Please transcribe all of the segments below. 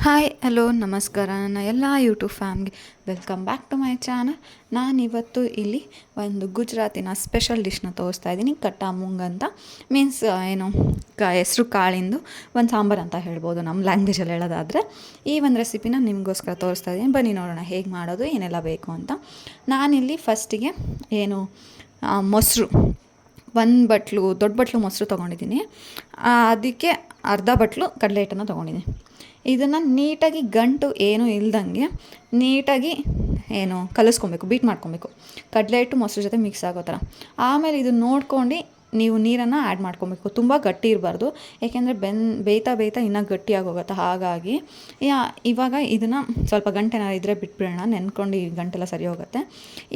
Hi hello ನಮಸ್ಕಾರ ನನ್ನ ಎಲ್ಲ ಯೂಟ್ಯೂಬ್ ಫ್ಯಾಮ್ಗೆ welcome back to my channel. ನಾನಿವತ್ತು ಇಲ್ಲಿ ಒಂದು ಗುಜರಾತಿನ ಸ್ಪೆಷಲ್ ಡಿಶ್ನ ತೋರಿಸ್ತಾ ಇದ್ದೀನಿ. ಕಟ್ಟಾ ಮೂಂಗ್ ಅಂತ ಮೀನ್ಸ್ ಏನು ಹೆಸ್ರು ಕಾಳಿಂದು ಒಂದು ಸಾಂಬಾರು ಅಂತ ಹೇಳ್ಬೋದು ನಮ್ಮ ಲ್ಯಾಂಗ್ವೇಜಲ್ಲಿ ಹೇಳೋದಾದರೆ. ಈ ಒಂದು ರೆಸಿಪಿನ ನಿಮಗೋಸ್ಕರ ತೋರಿಸ್ತಾ ಇದ್ದೀನಿ. ಬನ್ನಿ ನೋಡೋಣ ಹೇಗೆ ಮಾಡೋದು, ಏನೆಲ್ಲ ಬೇಕು ಅಂತ. ನಾನಿಲ್ಲಿ ಫಸ್ಟಿಗೆ ಏನು ಮೊಸರು ದೊಡ್ಡ ಬಟ್ಲು ಮೊಸರು ತೊಗೊಂಡಿದ್ದೀನಿ. ಅದಕ್ಕೆ ಅರ್ಧ ಬಟ್ಲು ಕಡಲೆ ಹಿಟ್ಟನ್ನು ತೊಗೊಂಡಿದ್ದೀನಿ. ಇದನ್ನು ನೀಟಾಗಿ ಗಂಟು ಏನೂ ಇಲ್ದಂಗೆ ನೀಟಾಗಿ ಕಲಿಸ್ಕೊಬೇಕು, ಬೀಟ್ ಮಾಡ್ಕೊಬೇಕು, ಕಡಲೆ ಹಿಟ್ಟು ಮೊಸರು ಜೊತೆ ಮಿಕ್ಸ್ ಆಗೋ ಥರ. ಆಮೇಲೆ ಇದನ್ನು ನೋಡ್ಕೊಂಡು ನೀವು ನೀರನ್ನು ಆ್ಯಡ್ ಮಾಡ್ಕೊಬೇಕು. ತುಂಬ ಗಟ್ಟಿ ಇರಬಾರ್ದು, ಏಕೆಂದರೆ ಬೇಯ್ತಾ ಇನ್ನೂ ಗಟ್ಟಿಯಾಗಿ ಹೋಗುತ್ತೆ. ಹಾಗಾಗಿ ಇವಾಗ ಇದನ್ನು ಸ್ವಲ್ಪ ಗಂಟೆನ ಇದ್ದರೆ ಬಿಟ್ಬಿಡೋಣ, ನೆನ್ಕೊಂಡು ಈ ಗಂಟೆಲ್ಲ ಸರಿ ಹೋಗುತ್ತೆ.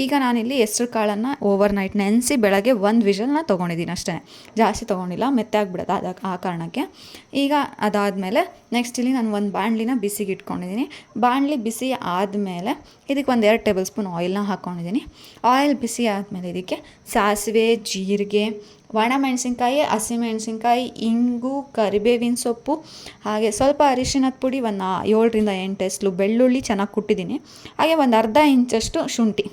ಈಗ ನಾನಿಲ್ಲಿ ಹೆಸ್ರು ಕಾಳನ್ನು ಓವರ್ ನೈಟ್ ನೆನೆಸಿ ಬೆಳಗ್ಗೆ 1 ವಿಷಲ್ನ ತೊಗೊಂಡಿದ್ದೀನಿ ಅಷ್ಟೇ, ಜಾಸ್ತಿ ತೊಗೊಂಡಿಲ್ಲ, ಮೆತ್ತೆ ಆಗಿಬಿಡುತ್ತೆ ಅದಕ್ಕೆ ಆ ಕಾರಣಕ್ಕೆ. ಈಗ ಅದಾದಮೇಲೆ ನೆಕ್ಸ್ಟ್ ಇಲ್ಲಿ ನಾನು ಒಂದು ಬಾಣಲಿನ ಬಿಸಿಗೆ ಇಟ್ಕೊಂಡಿದ್ದೀನಿ. ಬಾಣಲಿ ಬಿಸಿ ಆದಮೇಲೆ ಇದಕ್ಕೆ 1-2 ಟೇಬಲ್ ಸ್ಪೂನ್ ಆಯಿಲ್ನ ಹಾಕ್ಕೊಂಡಿದ್ದೀನಿ. ಆಯಿಲ್ ಬಿಸಿ ಆದಮೇಲೆ ಇದಕ್ಕೆ ಸಾಸಿವೆ, ಜೀರಿಗೆ, ಒಣಮೆಣಸಿನ್ಕಾಯಿ, ಹಸಿಮೆಣಸಿನ್ಕಾಯಿ, ಇಂಗು, ಕರಿಬೇವಿನ ಸೊಪ್ಪು, ಹಾಗೆ ಸ್ವಲ್ಪ ಅರಿಶಿಣದ ಪುಡಿ, 7-8 ಎಸ್ಲು ಬೆಳ್ಳುಳ್ಳಿ ಚೆನ್ನಾಗಿ ಕುಟ್ಟಿದ್ದೀನಿ. ಹಾಗೆ ಒಂದು ಅರ್ಧ ಇಂಚಷ್ಟು ಶುಂಠಿ,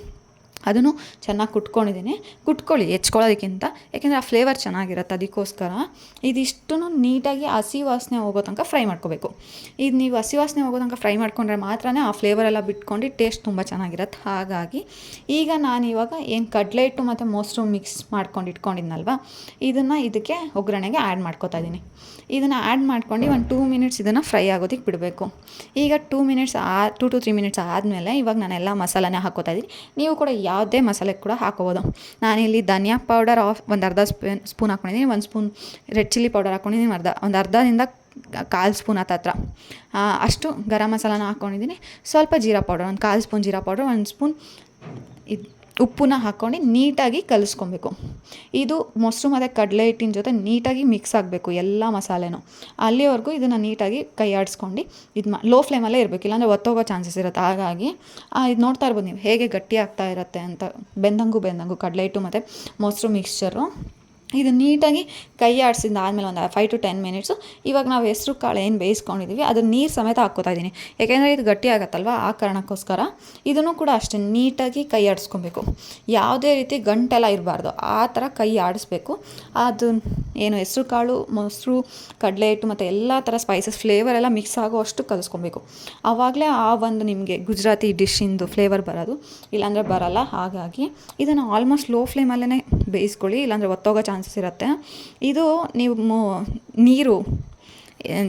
ಅದನ್ನು ಚೆನ್ನಾಗಿ ಕುಟ್ಕೊಳ್ಳಿ ಹೆಚ್ಕೊಳ್ಳೋದಕ್ಕಿಂತ, ಯಾಕೆಂದರೆ ಆ ಫ್ಲೇವರ್ ಚೆನ್ನಾಗಿರುತ್ತೆ. ಅದಕ್ಕೋಸ್ಕರ ಇದಿಷ್ಟು ನೀಟಾಗಿ ಹಸಿ ವಾಸನೆ ಹೋಗೋ ತನಕ ಫ್ರೈ ಮಾಡ್ಕೋಬೇಕು. ಇದು ನೀವು ಹಸಿ ವಾಸನೆ ಹೋಗೋ ತನಕ ಫ್ರೈ ಮಾಡ್ಕೊಂಡ್ರೆ ಮಾತ್ರ ಆ ಫ್ಲೇವರೆಲ್ಲ ಬಿಟ್ಕೊಂಡು ಟೇಸ್ಟ್ ತುಂಬ ಚೆನ್ನಾಗಿರುತ್ತೆ. ಹಾಗಾಗಿ ಈಗ ನಾನಿವಾಗ ಏನು ಕಡಲೆ ಹಿಟ್ಟು ಮತ್ತು ಮೊಸರು ಮಿಕ್ಸ್ ಮಾಡ್ಕೊಂಡು ಇಟ್ಕೊಂಡಿದ್ನಲ್ವ, ಇದನ್ನು ಇದಕ್ಕೆ ಒಗ್ಗರಣೆಗೆ ಆ್ಯಡ್ ಮಾಡ್ಕೋತಾ ಇದ್ದೀನಿ. ಇದನ್ನು ಆ್ಯಡ್ ಮಾಡ್ಕೊಂಡು 2 ಮಿನಿಟ್ಸ್ ಇದನ್ನು ಫ್ರೈ ಆಗೋದಕ್ಕೆ ಬಿಡಬೇಕು. ಈಗ 2 to 3 ಮಿನಿಟ್ಸ್ ಆದಮೇಲೆ ಇವಾಗ ನಾನೆಲ್ಲ ಮಸಾಲಾನೇ ಹಾಕೋತಾ ಇದ್ದೀನಿ. ನೀವು ಕೂಡ ಯಾವುದೇ ಮಸಾಲೆ ಕೂಡ ಹಾಕೋಬೋದು. ನಾನಿಲ್ಲಿ ಧನಿಯಾ ಪೌಡರ್ ಒಂದು ಅರ್ಧ ಸ್ಪೂನ್ ಹಾಕ್ಕೊಂಡಿದ್ದೀನಿ, 1 ಸ್ಪೂನ್ ರೆಡ್ ಚಿಲ್ಲಿ ಪೌಡರ್ ಹಾಕ್ಕೊಂಡಿದ್ದೀನಿ, ಒಂದು ಅರ್ಧದಿಂದ 1/4 ಸ್ಪೂನ್ ಹತ್ರ ಅಷ್ಟು ಗರಂ ಮಸಾಲಾನ ಹಾಕ್ಕೊಂಡಿದ್ದೀನಿ. ಸ್ವಲ್ಪ ಜೀರಾ ಪೌಡರ್, 1/4 ಸ್ಪೂನ್ ಜೀರಾ ಪೌಡರ್, 1 ಸ್ಪೂನ್ ಉಪ್ಪನ್ನ ಹಾಕ್ಕೊಂಡು ನೀಟಾಗಿ ಕಲಿಸ್ಕೊಬೇಕು. ಇದು ಮೊಸರು ಮತ್ತು ಕಡಲೆ ಹಿಟ್ಟಿನ ಜೊತೆ ನೀಟಾಗಿ ಮಿಕ್ಸ್ ಆಗಬೇಕು ಎಲ್ಲ ಮಸಾಲೆನೂ. ಅಲ್ಲಿವರೆಗೂ ಇದನ್ನು ನೀಟಾಗಿ ಕೈ ಆಡಿಸ್ಕೊಂಡು ಲೋ ಫ್ಲೇಮಲ್ಲೇ ಇರಬೇಕು, ಇಲ್ಲಾಂದರೆ ಒತ್ತೋಗೋ ಚಾನ್ಸಸ್ ಇರುತ್ತೆ. ಹಾಗಾಗಿ ಇದು ನೋಡ್ತಾ ಇರ್ಬೋದು ನೀವು ಹೇಗೆ ಗಟ್ಟಿ ಆಗ್ತಾ ಇರುತ್ತೆ ಅಂತ, ಬೆಂದಂಗೂ ಕಡಲೆ ಹಿಟ್ಟು ಮತ್ತು ಮೊಸರು ಮಿಕ್ಸ್ಚರು. ಇದು ನೀಟಾಗಿ ಕೈ ಆಡಿಸಿದ ಆದಮೇಲೆ ಒಂದು 5 to 10 ಮಿನಿಟ್ಸು ಇವಾಗ ನಾವು ಹೆಸ್ರು ಕಾಳು ಏನು ಬೇಯಿಸ್ಕೊಂಡಿದ್ದೀವಿ ಅದು ನೀರು ಸಮೇತ ಹಾಕ್ಕೋತಾ ಇದ್ದೀನಿ, ಯಾಕೆಂದರೆ ಇದು ಗಟ್ಟಿ ಆಗುತ್ತಲ್ವ, ಆ ಕಾರಣಕ್ಕೋಸ್ಕರ. ಇದನ್ನು ಕೂಡ ಅಷ್ಟೇ ನೀಟಾಗಿ ಕೈ ಆಡಿಸ್ಕೊಬೇಕು, ಯಾವುದೇ ರೀತಿ ಗಂಟೆಲ್ಲ ಇರಬಾರ್ದು, ಆ ಥರ ಕೈ ಆಡಿಸ್ಬೇಕು. ಅದು ಏನು ಹೆಸ್ರು ಕಾಳು, ಮೊಸರು, ಕಡಲೆ ಹಿಟ್ಟು ಮತ್ತು ಎಲ್ಲ ಥರ ಸ್ಪೈಸಸ್ ಫ್ಲೇವರ್ ಎಲ್ಲ ಮಿಕ್ಸ್ ಆಗೋ ಅಷ್ಟು ಕಲಿಸ್ಕೊಬೇಕು. ಆವಾಗಲೇ ಆ ಒಂದು ನಿಮಗೆ ಗುಜರಾತಿ ಡಿಶ್ಶಿಂದು ಫ್ಲೇವರ್ ಬರೋದು, ಇಲ್ಲಾಂದರೆ ಬರೋಲ್ಲ. ಹಾಗಾಗಿ ಇದನ್ನು ಆಲ್ಮೋಸ್ಟ್ ಲೋ ಫ್ಲೇಮಲ್ಲೇ ಬೇಯಿಸ್ಕೊಳ್ಳಿ, ಇಲ್ಲಾಂದರೆ ಒತ್ತೋಗೋ ಚಾನ್ಸಸ್ ಇರುತ್ತೆ. ಇದು ನೀವು ನೀರು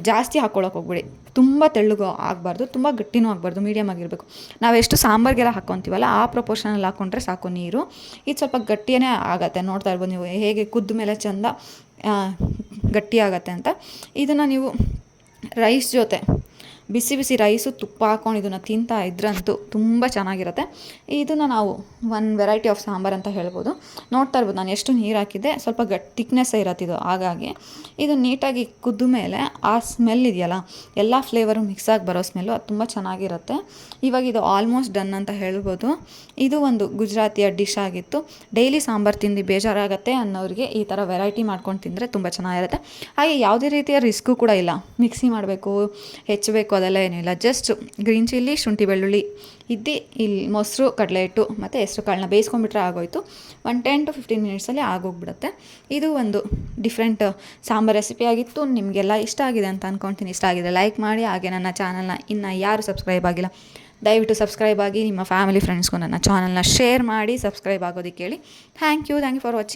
ಜಾಸ್ತಿ ಹಾಕ್ಕೊಳ್ಳೋಕೆ ಹೋಗ್ಬಿಡಿ, ತುಂಬ ತೆಳ್ಳಗೂ ಆಗಬಾರ್ದು, ತುಂಬ ಗಟ್ಟಿನೂ ಆಗಬಾರ್ದು, ಮೀಡಿಯಮ್ ಆಗಿರಬೇಕು. ನಾವು ಎಷ್ಟು ಸಾಂಬಾರಿಗೆಲ್ಲ ಹಾಕ್ಕೊತೀವಲ್ಲ ಆ ಪ್ರಪೋರ್ಷನಲ್ಲಿ ಹಾಕ್ಕೊಂಡ್ರೆ ಸಾಕು ನೀರು. ಇದು ಸ್ವಲ್ಪ ಗಟ್ಟಿಯೇ ಆಗುತ್ತೆ, ನೋಡ್ತಾ ಇರ್ಬೋದು ನೀವು ಹೇಗೆ ಕುದ್ದ ಮೇಲೆ ಚೆಂದ ಗಟ್ಟಿ ಆಗುತ್ತೆ ಅಂತ. ಇದನ್ನು ನೀವು ರೈಸ್ ಜೊತೆ ಬಿಸಿ ರೈಸು, ತುಪ್ಪ ಹಾಕ್ಕೊಂಡು ಇದನ್ನು ತಿಂತಾ ಇದ್ರಂತೂ ತುಂಬ ಚೆನ್ನಾಗಿರುತ್ತೆ. ಇದನ್ನು ನಾವು ಒಂದು ವೆರೈಟಿ ಆಫ್ ಸಾಂಬಾರು ಅಂತ ಹೇಳ್ಬೋದು. ನೋಡ್ತಾ ಇರ್ಬೋದು ನಾನು ಎಷ್ಟು ನೀರು ಹಾಕಿದ್ದೆ, ಸ್ವಲ್ಪ ಥಿಕ್ನೆಸ್ಸೇ ಇರತ್ತಿದು. ಹಾಗಾಗಿ ಇದು ನೀಟಾಗಿ ಕುದ್ದ ಮೇಲೆ ಆ ಸ್ಮೆಲ್ ಇದೆಯಲ್ಲ, ಎಲ್ಲ ಫ್ಲೇವರು ಮಿಕ್ಸ್ ಆಗಿ ಬರೋ ಸ್ಮೆಲ್ಲು, ಅದು ತುಂಬ ಚೆನ್ನಾಗಿರುತ್ತೆ. ಇವಾಗ ಇದು ಆಲ್ಮೋಸ್ಟ್ ಡನ್ ಅಂತ ಹೇಳ್ಬೋದು. ಇದು ಒಂದು ಗುಜರಾತಿಯ ಡಿಶ್ ಆಗಿತ್ತು. ಡೈಲಿ ಸಾಂಬಾರು ತಿಂದು ಬೇಜಾರಾಗುತ್ತೆ ಅನ್ನೋರಿಗೆ ಈ ಥರ ವೆರೈಟಿ ಮಾಡ್ಕೊಂಡು ತಿಂದರೆ ತುಂಬ ಚೆನ್ನಾಗಿರುತ್ತೆ. ಹಾಗೆ ಯಾವುದೇ ರೀತಿಯ ರಿಸ್ಕು ಕೂಡ ಇಲ್ಲ, ಮಿಕ್ಸಿ ಮಾಡಬೇಕು, ಹೆಚ್ಚಬೇಕು ಅದೆಲ್ಲ ಏನಿಲ್ಲ. ಜಸ್ಟ್ ಗ್ರೀನ್ ಚಿಲ್ಲಿ, ಶುಂಠಿ, ಬೆಳ್ಳುಳ್ಳಿ ಇಲ್ಲಿ ಮೊಸರು, ಕಡಲೆ ಹಿಟ್ಟು ಮತ್ತು ಹೆಸ್ರು ಕಾಳನ್ನ ಬೇಯಿಸ್ಕೊಂಡ್ಬಿಟ್ರೆ ಆಗೋಯ್ತು. 10 to 15 ಮಿನಿಟ್ಸಲ್ಲಿ ಆಗೋಗ್ಬಿಡುತ್ತೆ. ಇದು ಒಂದು ಡಿಫ್ರೆಂಟ್ ಸಾಂಬಾರು ರೆಸಿಪಿ ಆಗಿತ್ತು. ನಿಮಗೆಲ್ಲ ಇಷ್ಟ ಆಗಿದೆ ಅಂತ ಅಂದ್ಕೊಳ್ತೀನಿ. ಇಷ್ಟ ಆಗಿದೆ ಲೈಕ್ ಮಾಡಿ. ಹಾಗೆ ನನ್ನ ಚಾನಲ್ನ ಇನ್ನು ಯಾರು ಸಬ್ಸ್ಕ್ರೈಬ್ ಆಗಿಲ್ಲ ದಯವಿಟ್ಟು ಸಬ್ಸ್ಕ್ರೈಬ್ ಆಗಿ, ನಿಮ್ಮ ಫ್ಯಾಮಿಲಿ ಫ್ರೆಂಡ್ಸ್ಗೂ ನನ್ನ ಚಾನಲ್ನ ಶೇರ್ ಮಾಡಿ ಸಬ್ಸ್ಕ್ರೈಬ್ ಆಗೋದಕ್ಕೆ ಹೇಳಿ. Thank you for watching.